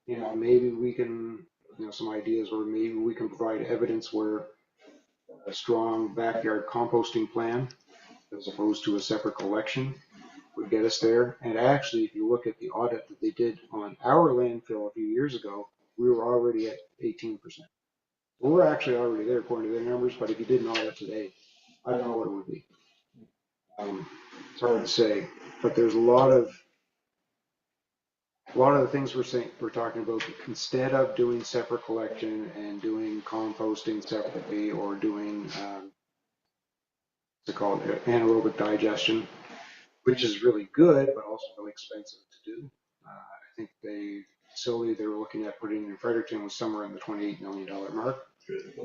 Speaker 4: maybe we can, some ideas where maybe we can provide evidence where a strong backyard composting plan, as opposed to a separate collection, would get us there. And actually, if you look at the audit that they did on our landfill a few years ago, we were already at 18%. Well, we're actually already there according to their numbers, but if you did an audit today, I don't know what it would be. It's hard to say, but there's a lot of the things we're talking about. Instead of doing separate collection and doing composting separately, or doing what's it called, anaerobic digestion, which is really good, but also really expensive to do. I think the facility they were looking at putting in Fredericton was somewhere in the $28 million mark.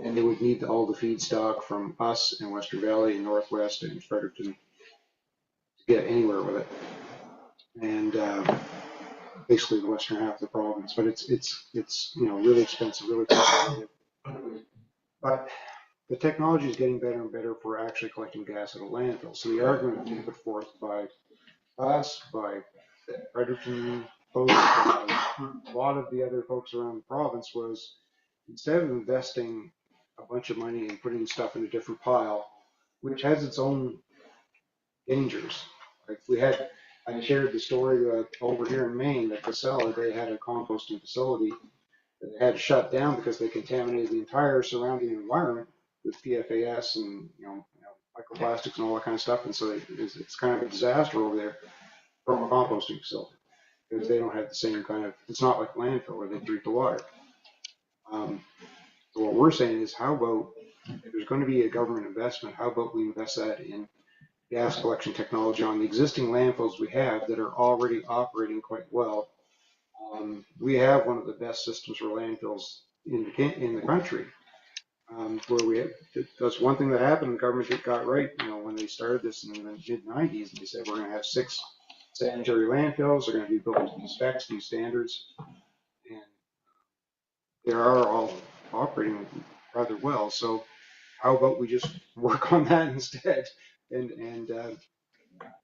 Speaker 4: And they would need all the feedstock from us in Western Valley and Northwest and Fredericton to get anywhere with it. And basically the western half of the province. But it's really expensive, really complicated. But the technology is getting better and better for actually collecting gas at a landfill. So the argument being put forth by us, by Fredericton folks, a lot of the other folks around the province was, instead of investing a bunch of money and putting stuff in a different pile, which has its own dangers. Like I shared the story over here in Maine that Casella, they had a composting facility that they had to shut down because they contaminated the entire surrounding environment with PFAS and microplastics and all that kind of stuff. And so it's kind of a disaster over there from a composting facility, because they don't have the same kind of, it's not like landfill where they treat the water. So what we're saying is, how about, if there's going to be a government investment, how about we invest that in gas collection technology on the existing landfills we have that are already operating quite well. We have one of the best systems for landfills in the country. Where that's one thing that happened, the government got right, when they started this in the mid-90s, they said we're going to have 6 sanitary landfills, they're going to be built to these specs, these standards, and they are all operating rather well. So how about we just work on that instead, and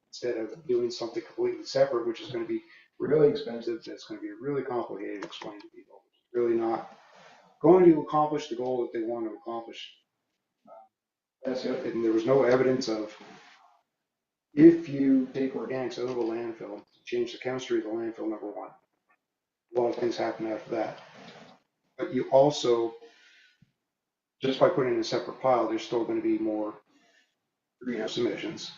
Speaker 4: instead of doing something completely separate, which is going to be really expensive, that's going to be really complicated to explain to people. It's really not going to accomplish the goal that they want to accomplish. That's it. And there was no evidence of, if you take organics out of a landfill, change the chemistry of the landfill, number one. A lot of things happen after that. But you also, just by putting it in a separate pile, there's still going to be more greenhouse emissions.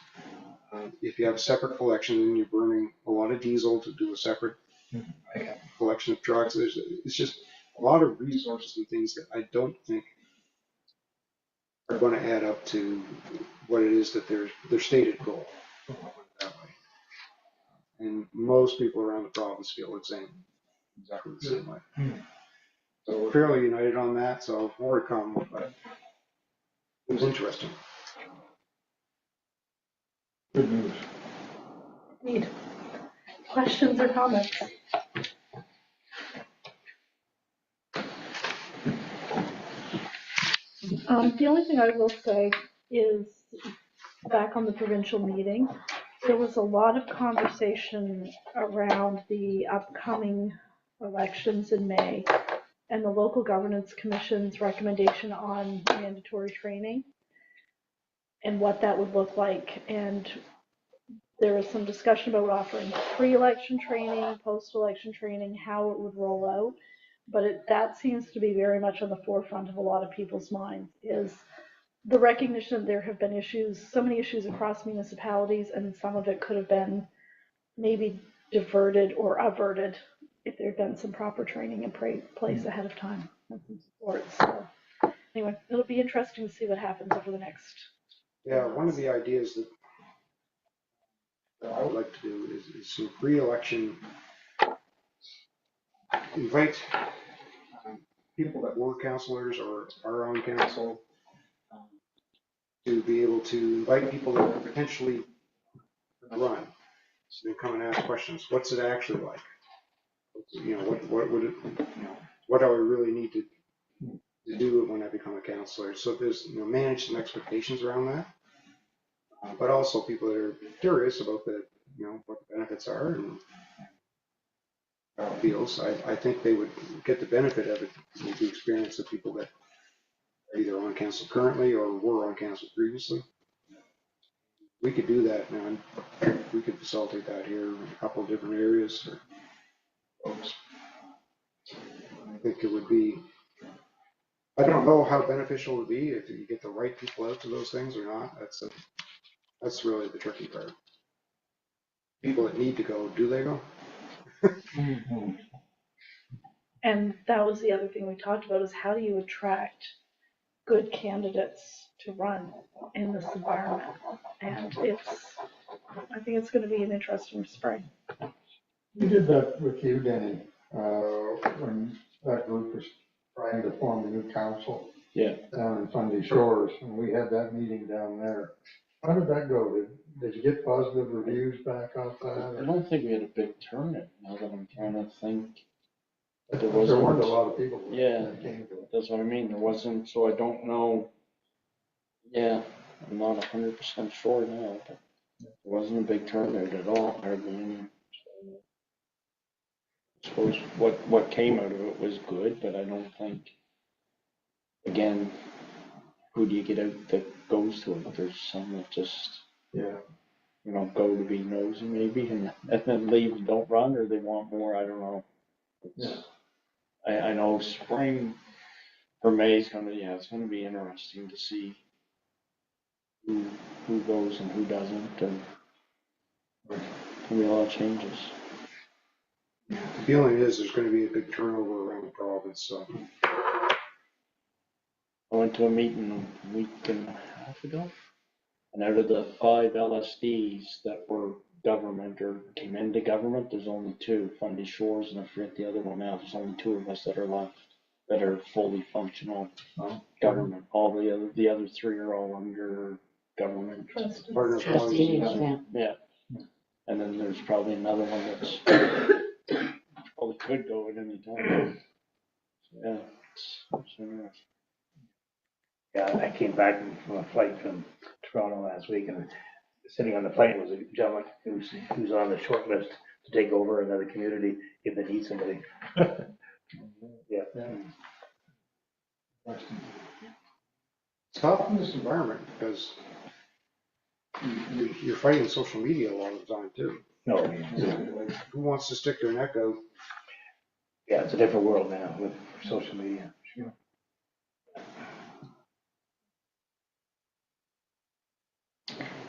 Speaker 4: If you have a separate collection, then you're burning a lot of diesel to do a separate collection of trucks. It's just a lot of resources and things that I don't think are going to add up to what it is that their stated goal. That way. And most people around the province feel exactly the same way. So we're fairly united on that. So more to come, but it was interesting.
Speaker 5: Good news.
Speaker 1: Need questions or comments? The only thing I will say is, back on the provincial meeting, there was a lot of conversation around the upcoming elections in May and the local governance commission's recommendation on mandatory training and what that would look like. And there was some discussion about offering pre-election training, post-election training, how it would roll out. But that seems to be very much on the forefront of a lot of people's minds, is the recognition that there have been issues, so many issues across municipalities, and some of it could have been maybe diverted or averted if they've done some proper training in place ahead of time and some support. So anyway, it'll be interesting to see what happens over the next.
Speaker 4: Yeah, one of the ideas that I would like to do is some pre-election, invite people that were councilors or are on council to be able to invite people that are potentially run. So they come and ask questions. What's it actually like? You know, what would it, you know, what do I really need to do when I become a councilor? So there's, you know, manage some expectations around that. But also people that are curious about the, you know, what the benefits are and how it feels. I think they would get the benefit of it with the experience of people that are either on council currently or were on council previously. We could do that now, and we could facilitate that here in a couple of different areas for folks. I think it would be, I don't know how beneficial it would be if you get the right people out to those things or not. That's really the tricky part. People that need to go, do they go?
Speaker 1: And that was the other thing we talked about is how do you attract good candidates to run in this environment? And I think it's going to be an interesting spring.
Speaker 5: We did that with you, Denny, when that group was trying to form a new council.
Speaker 8: Yeah.
Speaker 5: Down in Fundy Shores, and we had that meeting down there. How did that go? Did you get positive reviews back off that?
Speaker 8: I don't think we had a big turnout, now that I'm trying to think. There
Speaker 5: weren't a lot of people
Speaker 8: Yeah,
Speaker 5: that came to it.
Speaker 8: that's what I mean, there wasn't, so I don't know. Yeah, I'm not 100% sure now, but there wasn't a big turnout at all, hardly any. I suppose what came out of it was good, but I don't think, again, who do you get out that goes to it? There's some that just,
Speaker 5: Yeah.
Speaker 8: you know, go to be nosy maybe and then leave and don't run, or they want more, I don't know.
Speaker 5: Yeah.
Speaker 8: I know spring for May is it's gonna be interesting to see who goes and who doesn't, and there'll be a lot of changes.
Speaker 4: The feeling is there's going to be a big turnover around the province. So
Speaker 8: I went to a meeting a week and a half ago, and out of the 5 LSDs that were government or came into government, there's only 2, Fundy Shores, and I forget the other one now. There's only 2 of us that are left that are fully functional government. All the other 3 are all under government.
Speaker 4: partners,
Speaker 3: Trustees, yeah.
Speaker 8: Yeah. And then there's probably another one that's probably could go at any time. Yeah, it's interesting.
Speaker 2: Yeah, I came back from a flight from Toronto last week, and sitting on the plane was a gentleman who's on the short list to take over another community if they need somebody. Yeah.
Speaker 4: it's tough in this environment because you're fighting social media a lot of the time too.
Speaker 2: No,
Speaker 4: Who wants to stick their neck out?
Speaker 2: yeah, it's a different world now with social media. Sure.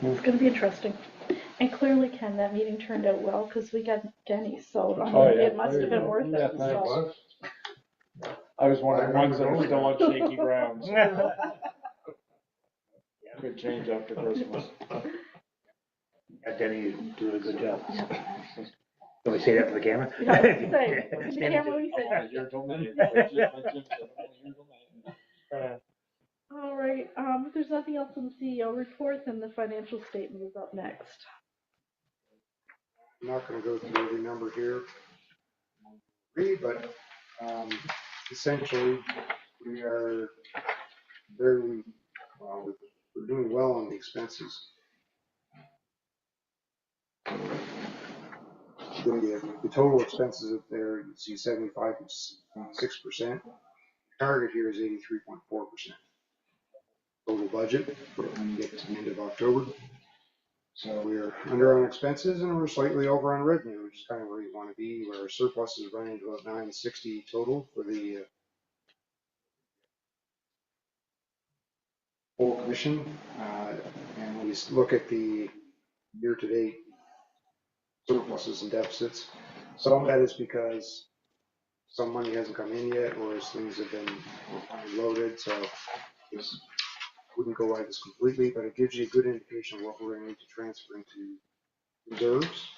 Speaker 1: It's going to be interesting. And clearly, Ken, that meeting turned out well because we got Denny, so it must have been worth it.
Speaker 8: Yeah,
Speaker 1: So.
Speaker 8: I was one of the ones that are still on shaky ground. Could change after Christmas.
Speaker 2: Yeah, Denny, you do a good job. Can we say that for the camera?
Speaker 1: Yeah, say, the camera we say.
Speaker 8: You're told me.
Speaker 1: All right, if there's nothing else in the CEO report, then the financial statement is up next.
Speaker 4: I'm not going to go through every number here, but essentially we are very well. We're doing well on the expenses. The total expenses up there, you see 75.6%. Target here is 83.4%. Total budget when we get to the end of October. So we're under on expenses and we're slightly over on revenue, which is kind of where you want to be, where our surplus is running to about 960 total for the full commission. And when you look at the year-to-date surpluses and deficits, some of that is because some money hasn't come in yet, or as things have been loaded, so this wouldn't go like this completely, but it gives you a good indication of what we're gonna need to transfer into reserves.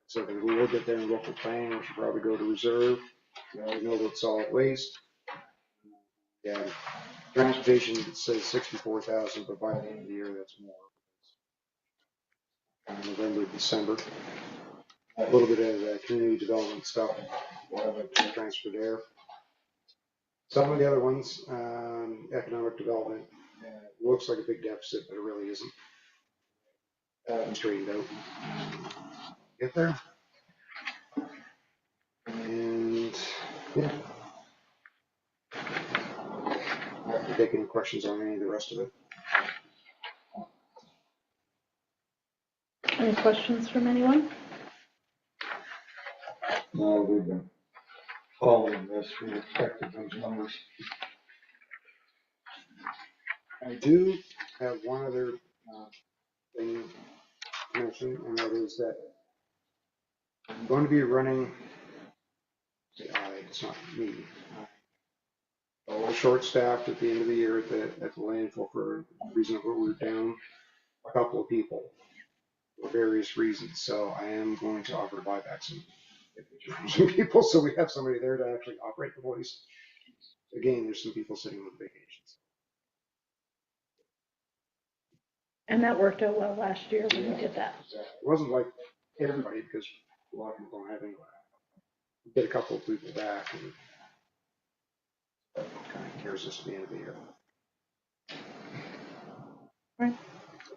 Speaker 4: So we will get there in local planning, we should probably go to reserve. We already know about solid waste. Yeah, transportation, it says 64,000, but by the end of the year, that's more. November, December. A little bit of community development stuff, we'll have a transfer there. Some of the other ones, economic development, looks like a big deficit, but it really isn't. Straightened out. Get there. And, yeah. I have to take any questions on any of the rest of it.
Speaker 1: Any questions from anyone?
Speaker 5: No, we've been following this, we expected those numbers.
Speaker 4: I do have one other thing to mention, and that is that I'm going to be running, it's not me, a little short-staffed at the end of the year at the landfill for a reason where we're down a couple of people for various reasons. So I am going to offer to buy back some people, so we have somebody there to actually operate the place. Again, there's some people sitting with vacations.
Speaker 1: And that worked out well last year when we did that.
Speaker 4: Exactly. It wasn't like everybody, because a lot of people don't have anybody. We get a couple of people back, and that kind of carries us to the end of the year.
Speaker 1: Right.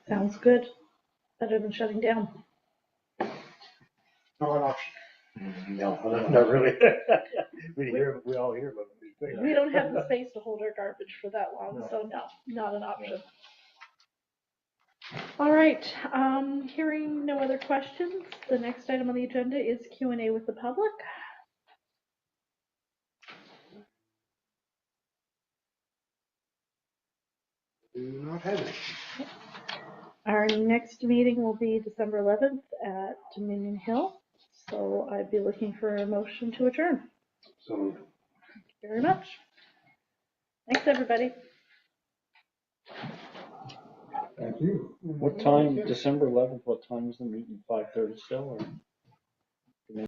Speaker 1: Sounds good. Better than shutting down.
Speaker 4: Not an option.
Speaker 2: No, not really. We all hear about these things.
Speaker 1: We don't have the space to hold our garbage for that long, so no, not an option. All right, hearing no other questions, the next item on the agenda is Q&A with the public.
Speaker 4: Do not have any.
Speaker 1: Our next meeting will be December 11th at Dominion Hill, so I'd be looking for a motion to adjourn.
Speaker 4: So
Speaker 1: Thank you very much. Thanks, everybody.
Speaker 5: Thank you.
Speaker 8: What time, December 11th, what time is the meeting? 5:30 still, or?